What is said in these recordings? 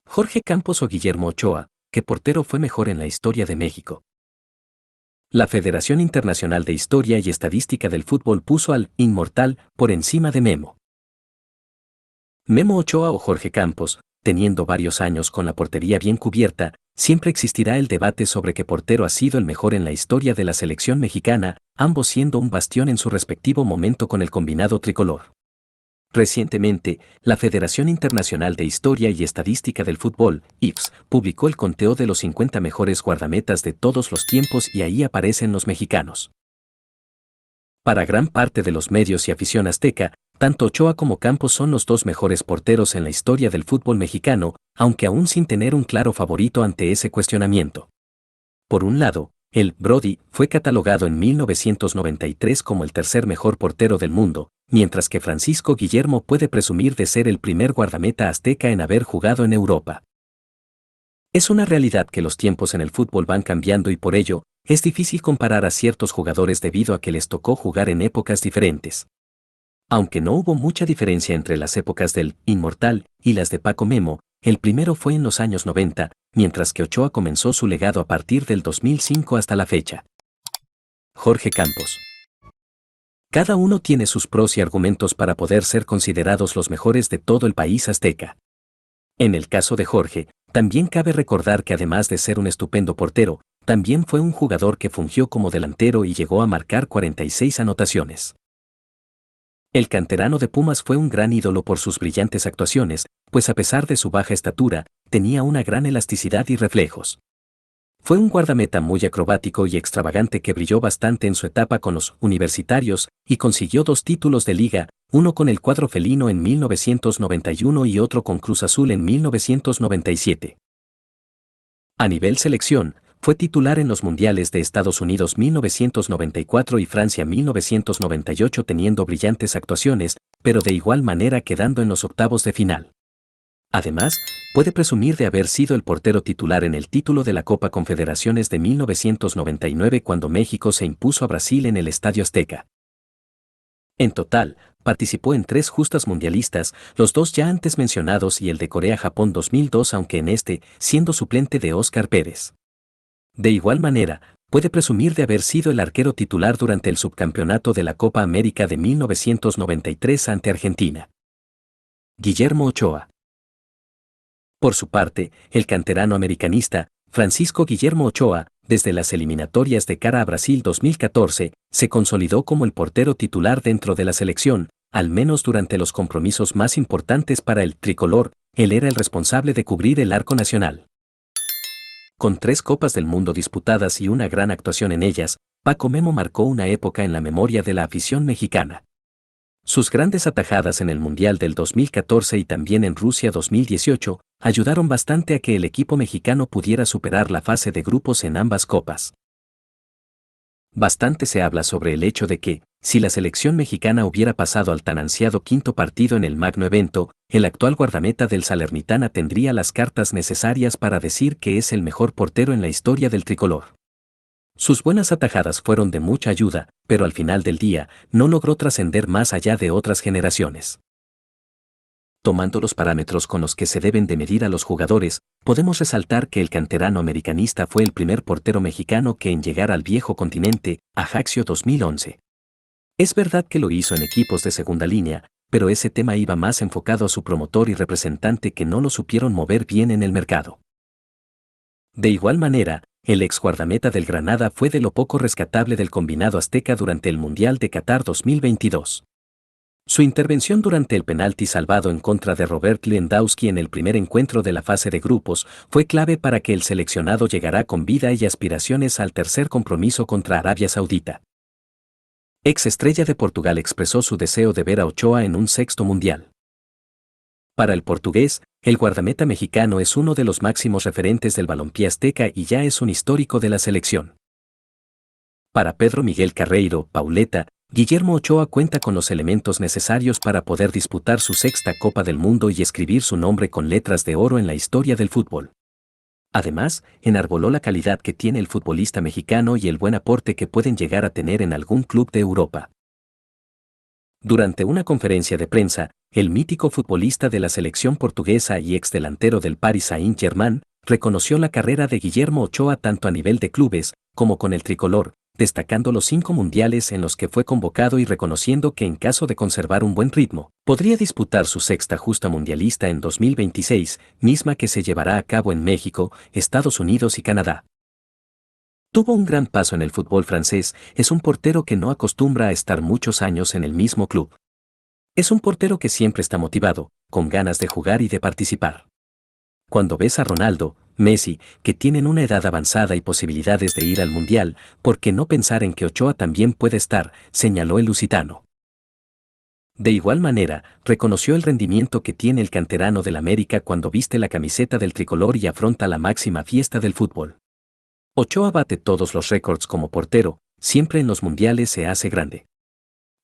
Jorge Campos o Guillermo Ochoa, ¿qué portero fue mejor en la historia de México? La Federación Internacional de Historia y Estadística del Fútbol puso al inmortal por encima de Memo. Memo Ochoa o Jorge Campos, teniendo varios años con la portería bien cubierta, siempre existirá el debate sobre qué portero ha sido el mejor en la historia de la selección mexicana, ambos siendo un bastión en su respectivo momento con el combinado tricolor. Recientemente, la Federación Internacional de Historia y Estadística del Fútbol, IFS, publicó el conteo de los 50 mejores guardametas de todos los tiempos y ahí aparecen los mexicanos. Para gran parte de los medios y afición azteca, tanto Ochoa como Campos son los dos mejores porteros en la historia del fútbol mexicano, aunque aún sin tener un claro favorito ante ese cuestionamiento. Por un lado, el Brody fue catalogado en 1993 como el tercer mejor portero del mundo, mientras que Francisco Guillermo puede presumir de ser el primer guardameta azteca en haber jugado en Europa. Es una realidad que los tiempos en el fútbol van cambiando y por ello, es difícil comparar a ciertos jugadores debido a que les tocó jugar en épocas diferentes. Aunque no hubo mucha diferencia entre las épocas del Inmortal y las de Paco Memo, el primero fue en los años 90, mientras que Ochoa comenzó su legado a partir del 2005 hasta la fecha. Jorge Campos. Cada uno tiene sus pros y argumentos para poder ser considerados los mejores de todo el país azteca. En el caso de Jorge, también cabe recordar que además de ser un estupendo portero, también fue un jugador que fungió como delantero y llegó a marcar 46 anotaciones. El canterano de Pumas fue un gran ídolo por sus brillantes actuaciones, pues a pesar de su baja estatura, tenía una gran elasticidad y reflejos. Fue un guardameta muy acrobático y extravagante que brilló bastante en su etapa con los universitarios y consiguió 2 títulos de liga, uno con el cuadro felino en 1991 y otro con Cruz Azul en 1997. A nivel selección, fue titular en los mundiales de Estados Unidos 1994 y Francia 1998 teniendo brillantes actuaciones, pero de igual manera quedando en los octavos de final. Además, puede presumir de haber sido el portero titular en el título de la Copa Confederaciones de 1999 cuando México se impuso a Brasil en el Estadio Azteca. En total, participó en 3 justas mundialistas, los 2 ya antes mencionados y el de Corea-Japón 2002 aunque en este, siendo suplente de Óscar Pérez. De igual manera, puede presumir de haber sido el arquero titular durante el subcampeonato de la Copa América de 1993 ante Argentina. Guillermo Ochoa. Por su parte, el canterano americanista, Francisco Guillermo Ochoa, desde las eliminatorias de cara a Brasil 2014, se consolidó como el portero titular dentro de la selección, al menos durante los compromisos más importantes para el tricolor, él era el responsable de cubrir el arco nacional. Con 3 Copas del Mundo disputadas y una gran actuación en ellas, Paco Memo marcó una época en la memoria de la afición mexicana. Sus grandes atajadas en el Mundial del 2014 y también en Rusia 2018 ayudaron bastante a que el equipo mexicano pudiera superar la fase de grupos en ambas copas. Bastante se habla sobre el hecho de que, si la selección mexicana hubiera pasado al tan ansiado 5º partido en el magno evento, el actual guardameta del Salernitana tendría las cartas necesarias para decir que es el mejor portero en la historia del tricolor. Sus buenas atajadas fueron de mucha ayuda, pero al final del día, no logró trascender más allá de otras generaciones. Tomando los parámetros con los que se deben de medir a los jugadores, podemos resaltar que el canterano americanista fue el primer portero mexicano que en llegar al viejo continente, Ajaxio 2011. Es verdad que lo hizo en equipos de segunda línea, pero ese tema iba más enfocado a su promotor y representante que no lo supieron mover bien en el mercado. De igual manera, el ex guardameta del Granada fue de lo poco rescatable del combinado azteca durante el Mundial de Qatar 2022. Su intervención durante el penalti salvado en contra de Robert Lewandowski en el primer encuentro de la fase de grupos fue clave para que el seleccionado llegara con vida y aspiraciones al tercer compromiso contra Arabia Saudita. Ex estrella de Portugal expresó su deseo de ver a Ochoa en un 6º mundial. Para el portugués, el guardameta mexicano es uno de los máximos referentes del balompié azteca y ya es un histórico de la selección. Para Pedro Miguel Carreiro, Pauleta, Guillermo Ochoa cuenta con los elementos necesarios para poder disputar su 6ª Copa del Mundo y escribir su nombre con letras de oro en la historia del fútbol. Además, enarboló la calidad que tiene el futbolista mexicano y el buen aporte que pueden llegar a tener en algún club de Europa. Durante una conferencia de prensa, el mítico futbolista de la selección portuguesa y ex delantero del Paris Saint-Germain reconoció la carrera de Guillermo Ochoa tanto a nivel de clubes como con el tricolor, destacando los 5 mundiales en los que fue convocado y reconociendo que en caso de conservar un buen ritmo, podría disputar su sexta justa mundialista en 2026, misma que se llevará a cabo en México, Estados Unidos y Canadá. Tuvo un gran paso en el fútbol francés, es un portero que no acostumbra a estar muchos años en el mismo club. Es un portero que siempre está motivado, con ganas de jugar y de participar. Cuando ves a Ronaldo, Messi, que tienen una edad avanzada y posibilidades de ir al Mundial, ¿por qué no pensar en que Ochoa también puede estar?, señaló el lusitano. De igual manera, reconoció el rendimiento que tiene el canterano del América cuando viste la camiseta del tricolor y afronta la máxima fiesta del fútbol. Ochoa bate todos los récords como portero, siempre en los mundiales se hace grande.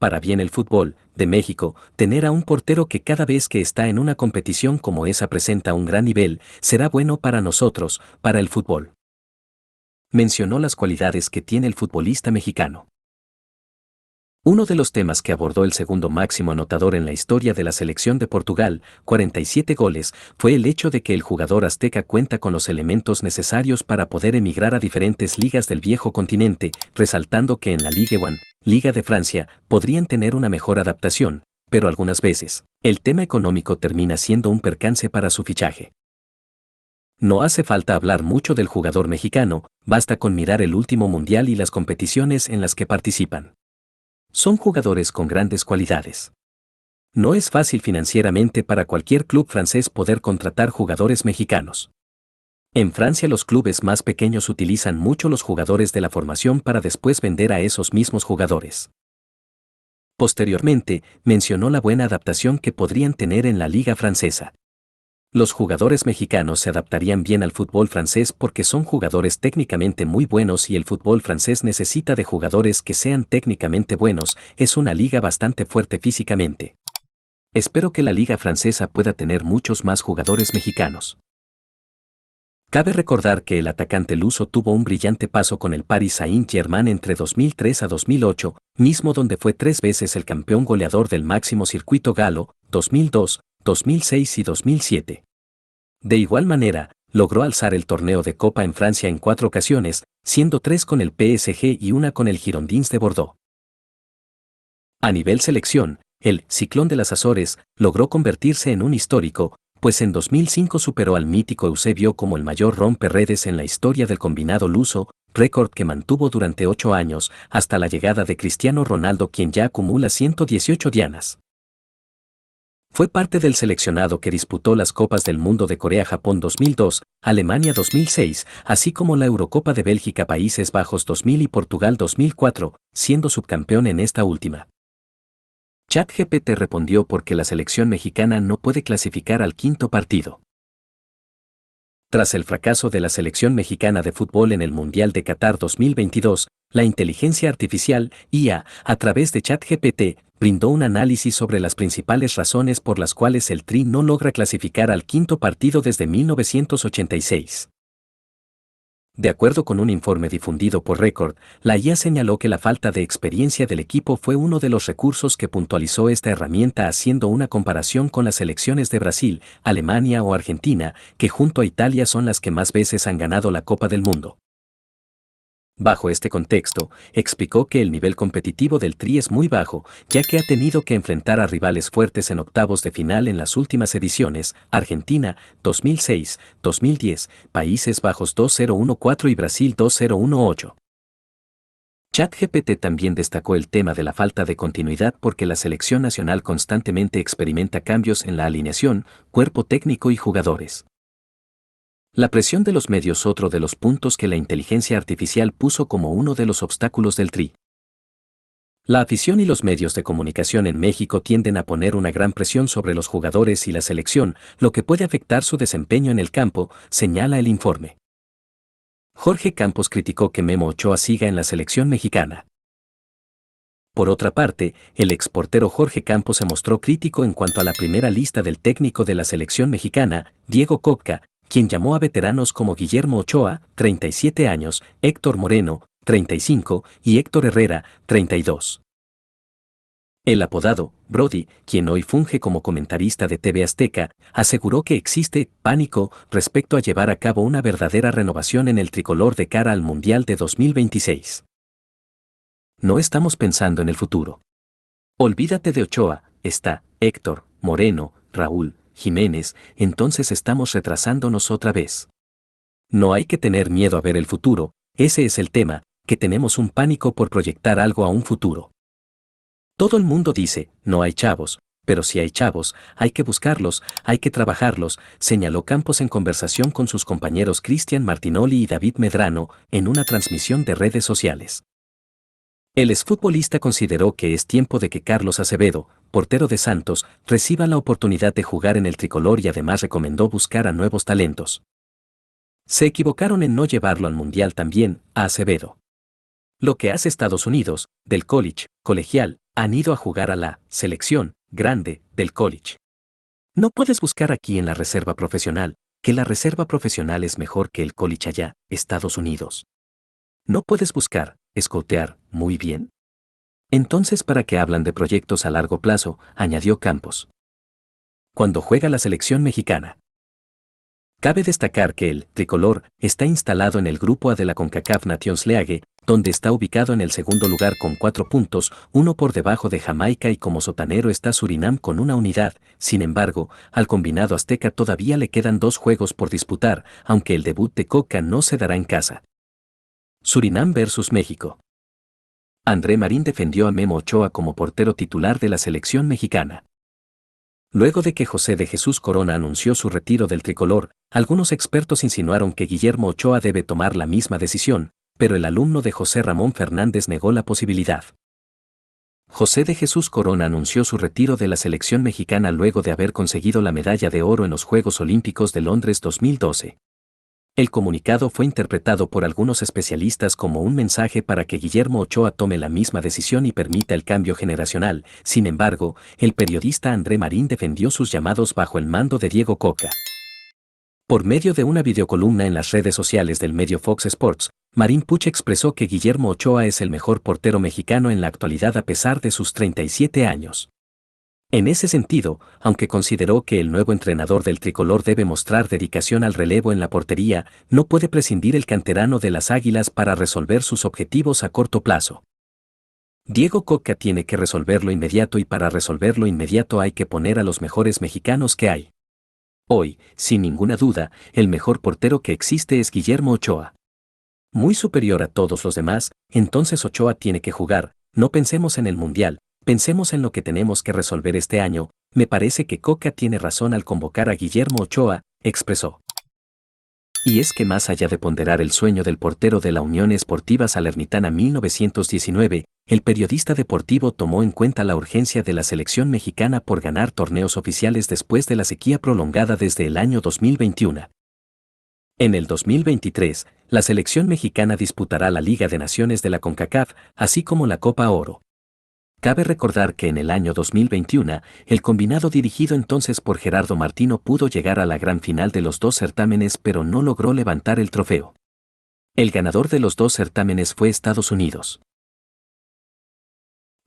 Para bien el fútbol de México, tener a un portero que cada vez que está en una competición como esa presenta un gran nivel, será bueno para nosotros, para el fútbol. Mencionó las cualidades que tiene el futbolista mexicano. Uno de los temas que abordó el segundo máximo anotador en la historia de la selección de Portugal, 47 goles, fue el hecho de que el jugador azteca cuenta con los elementos necesarios para poder emigrar a diferentes ligas del viejo continente, resaltando que en la Ligue 1, Liga de Francia, podrían tener una mejor adaptación, pero algunas veces, el tema económico termina siendo un percance para su fichaje. No hace falta hablar mucho del jugador mexicano, basta con mirar el último mundial y las competiciones en las que participan. Son jugadores con grandes cualidades. No es fácil financieramente para cualquier club francés poder contratar jugadores mexicanos. En Francia los clubes más pequeños utilizan mucho los jugadores de la formación para después vender a esos mismos jugadores. Posteriormente, mencionó la buena adaptación que podrían tener en la liga francesa. Los jugadores mexicanos se adaptarían bien al fútbol francés porque son jugadores técnicamente muy buenos y el fútbol francés necesita de jugadores que sean técnicamente buenos, es una liga bastante fuerte físicamente. Espero que la liga francesa pueda tener muchos más jugadores mexicanos. Cabe recordar que el atacante luso tuvo un brillante paso con el Paris Saint-Germain entre 2003 a 2008, mismo donde fue 3 veces el campeón goleador del máximo circuito galo, 2002, 2006 y 2007. De igual manera, logró alzar el torneo de Copa en Francia en 4 ocasiones, siendo 3 con el PSG y 1 con el Girondins de Bordeaux. A nivel selección, el Ciclón de las Azores logró convertirse en un histórico, pues en 2005 superó al mítico Eusebio como el mayor romperredes en la historia del combinado luso, récord que mantuvo durante 8 años, hasta la llegada de Cristiano Ronaldo, quien ya acumula 118 dianas. Fue parte del seleccionado que disputó las Copas del Mundo de Corea-Japón 2002, Alemania 2006, así como la Eurocopa de Bélgica, Países Bajos 2000 y Portugal 2004, siendo subcampeón en esta última. ChatGPT respondió por qué la selección mexicana no puede clasificar al quinto partido. Tras el fracaso de la selección mexicana de fútbol en el Mundial de Qatar 2022, la inteligencia artificial, IA, a través de ChatGPT, brindó un análisis sobre las principales razones por las cuales el Tri no logra clasificar al quinto partido desde 1986. De acuerdo con un informe difundido por Record, la IA señaló que la falta de experiencia del equipo fue uno de los recursos que puntualizó esta herramienta, haciendo una comparación con las selecciones de Brasil, Alemania o Argentina, que junto a Italia son las que más veces han ganado la Copa del Mundo. Bajo este contexto, explicó que el nivel competitivo del Tri es muy bajo, ya que ha tenido que enfrentar a rivales fuertes en octavos de final en las últimas ediciones: Argentina, 2006, 2010, Países Bajos 2014 y Brasil 2018. ChatGPT también destacó el tema de la falta de continuidad porque la selección nacional constantemente experimenta cambios en la alineación, cuerpo técnico y jugadores. La presión de los medios, otro de los puntos que la inteligencia artificial puso como uno de los obstáculos del Tri. La afición y los medios de comunicación en México tienden a poner una gran presión sobre los jugadores y la selección, lo que puede afectar su desempeño en el campo, señala el informe. Jorge Campos criticó que Memo Ochoa siga en la selección mexicana. Por otra parte, el exportero Jorge Campos se mostró crítico en cuanto a la primera lista del técnico de la selección mexicana, Diego Cocca, quien llamó a veteranos como Guillermo Ochoa, 37 años, Héctor Moreno, 35, y Héctor Herrera, 32. El apodado Brody, quien hoy funge como comentarista de TV Azteca, aseguró que existe pánico respecto a llevar a cabo una verdadera renovación en el tricolor de cara al Mundial de 2026. No estamos pensando en el futuro. Olvídate de Ochoa, está Héctor, Moreno, Raúl, Jiménez, entonces estamos retrasándonos otra vez. No hay que tener miedo a ver el futuro, ese es el tema, que tenemos un pánico por proyectar algo a un futuro. Todo el mundo dice, no hay chavos, pero si hay chavos, hay que buscarlos, hay que trabajarlos, señaló Campos en conversación con sus compañeros Cristian Martinoli y David Medrano, en una transmisión de redes sociales. El exfutbolista consideró que es tiempo de que Carlos Acevedo, portero de Santos, reciba la oportunidad de jugar en el tricolor y además recomendó buscar a nuevos talentos. Se equivocaron en no llevarlo al Mundial también, a Acevedo. Lo que hace Estados Unidos, del college, colegial, han ido a jugar a la selección grande del college. No puedes buscar aquí en la reserva profesional, que la reserva profesional es mejor que el college allá, Estados Unidos. No puedes buscar, escotear, muy bien. Entonces, ¿para qué hablan de proyectos a largo plazo?, añadió Campos. Cuando juega la selección mexicana. Cabe destacar que el tricolor está instalado en el grupo A de la CONCACAF Nations League, donde está ubicado en el segundo lugar con 4 puntos, uno por debajo de Jamaica y como sotanero está Surinam con una unidad. Sin embargo, al combinado azteca todavía le quedan 2 juegos por disputar, aunque el debut de Coca no se dará en casa. Surinam versus México. André Marín defendió a Memo Ochoa como portero titular de la selección mexicana. Luego de que José de Jesús Corona anunció su retiro del tricolor, algunos expertos insinuaron que Guillermo Ochoa debe tomar la misma decisión, pero el alumno de José Ramón Fernández negó la posibilidad. José de Jesús Corona anunció su retiro de la selección mexicana luego de haber conseguido la medalla de oro en los Juegos Olímpicos de Londres 2012. El comunicado fue interpretado por algunos especialistas como un mensaje para que Guillermo Ochoa tome la misma decisión y permita el cambio generacional. Sin embargo, el periodista André Marín defendió sus llamados bajo el mando de Diego Coca. Por medio de una videocolumna en las redes sociales del medio Fox Sports, Marín Puch expresó que Guillermo Ochoa es el mejor portero mexicano en la actualidad a pesar de sus 37 años. En ese sentido, aunque consideró que el nuevo entrenador del tricolor debe mostrar dedicación al relevo en la portería, no puede prescindir el canterano de las Águilas para resolver sus objetivos a corto plazo. Diego Coca tiene que resolverlo inmediato y para resolverlo inmediato hay que poner a los mejores mexicanos que hay. Hoy, sin ninguna duda, el mejor portero que existe es Guillermo Ochoa. Muy superior a todos los demás, entonces Ochoa tiene que jugar, no pensemos en el Mundial. Pensemos en lo que tenemos que resolver este año. Me parece que Coca tiene razón al convocar a Guillermo Ochoa, expresó. Y es que más allá de ponderar el sueño del portero de la Unión Esportiva Salernitana 1919, el periodista deportivo tomó en cuenta la urgencia de la selección mexicana por ganar torneos oficiales después de la sequía prolongada desde el año 2021. En el 2023, la selección mexicana disputará la Liga de Naciones de la CONCACAF, así como la Copa Oro. Cabe recordar que en el año 2021, el combinado dirigido entonces por Gerardo Martino pudo llegar a la gran final de los 2 certámenes pero no logró levantar el trofeo. El ganador de los 2 certámenes fue Estados Unidos.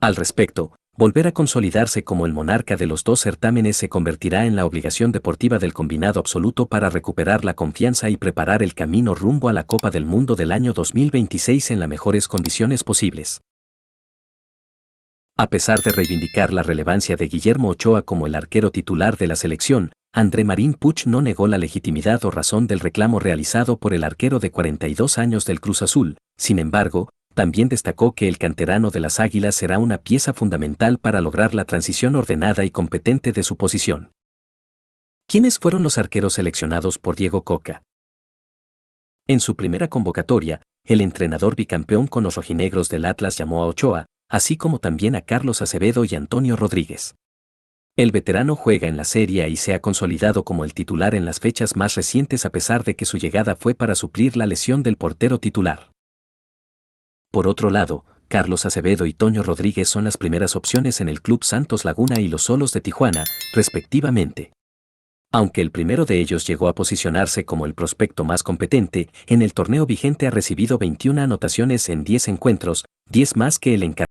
Al respecto, volver a consolidarse como el monarca de los 2 certámenes se convertirá en la obligación deportiva del combinado absoluto para recuperar la confianza y preparar el camino rumbo a la Copa del Mundo del año 2026 en las mejores condiciones posibles. A pesar de reivindicar la relevancia de Guillermo Ochoa como el arquero titular de la selección, André Marín Puch no negó la legitimidad o razón del reclamo realizado por el arquero de 42 años del Cruz Azul. Sin embargo, también destacó que el canterano de las Águilas será una pieza fundamental para lograr la transición ordenada y competente de su posición. ¿Quiénes fueron los arqueros seleccionados por Diego Coca? En su primera convocatoria, el entrenador bicampeón con los rojinegros del Atlas llamó a Ochoa, así como también a Carlos Acevedo y Antonio Rodríguez. El veterano juega en la Serie A y se ha consolidado como el titular en las fechas más recientes a pesar de que su llegada fue para suplir la lesión del portero titular. Por otro lado, Carlos Acevedo y Toño Rodríguez son las primeras opciones en el Club Santos Laguna y los Solos de Tijuana, respectivamente. Aunque el primero de ellos llegó a posicionarse como el prospecto más competente, en el torneo vigente ha recibido 21 anotaciones en 10 encuentros, 10 más que el encargado.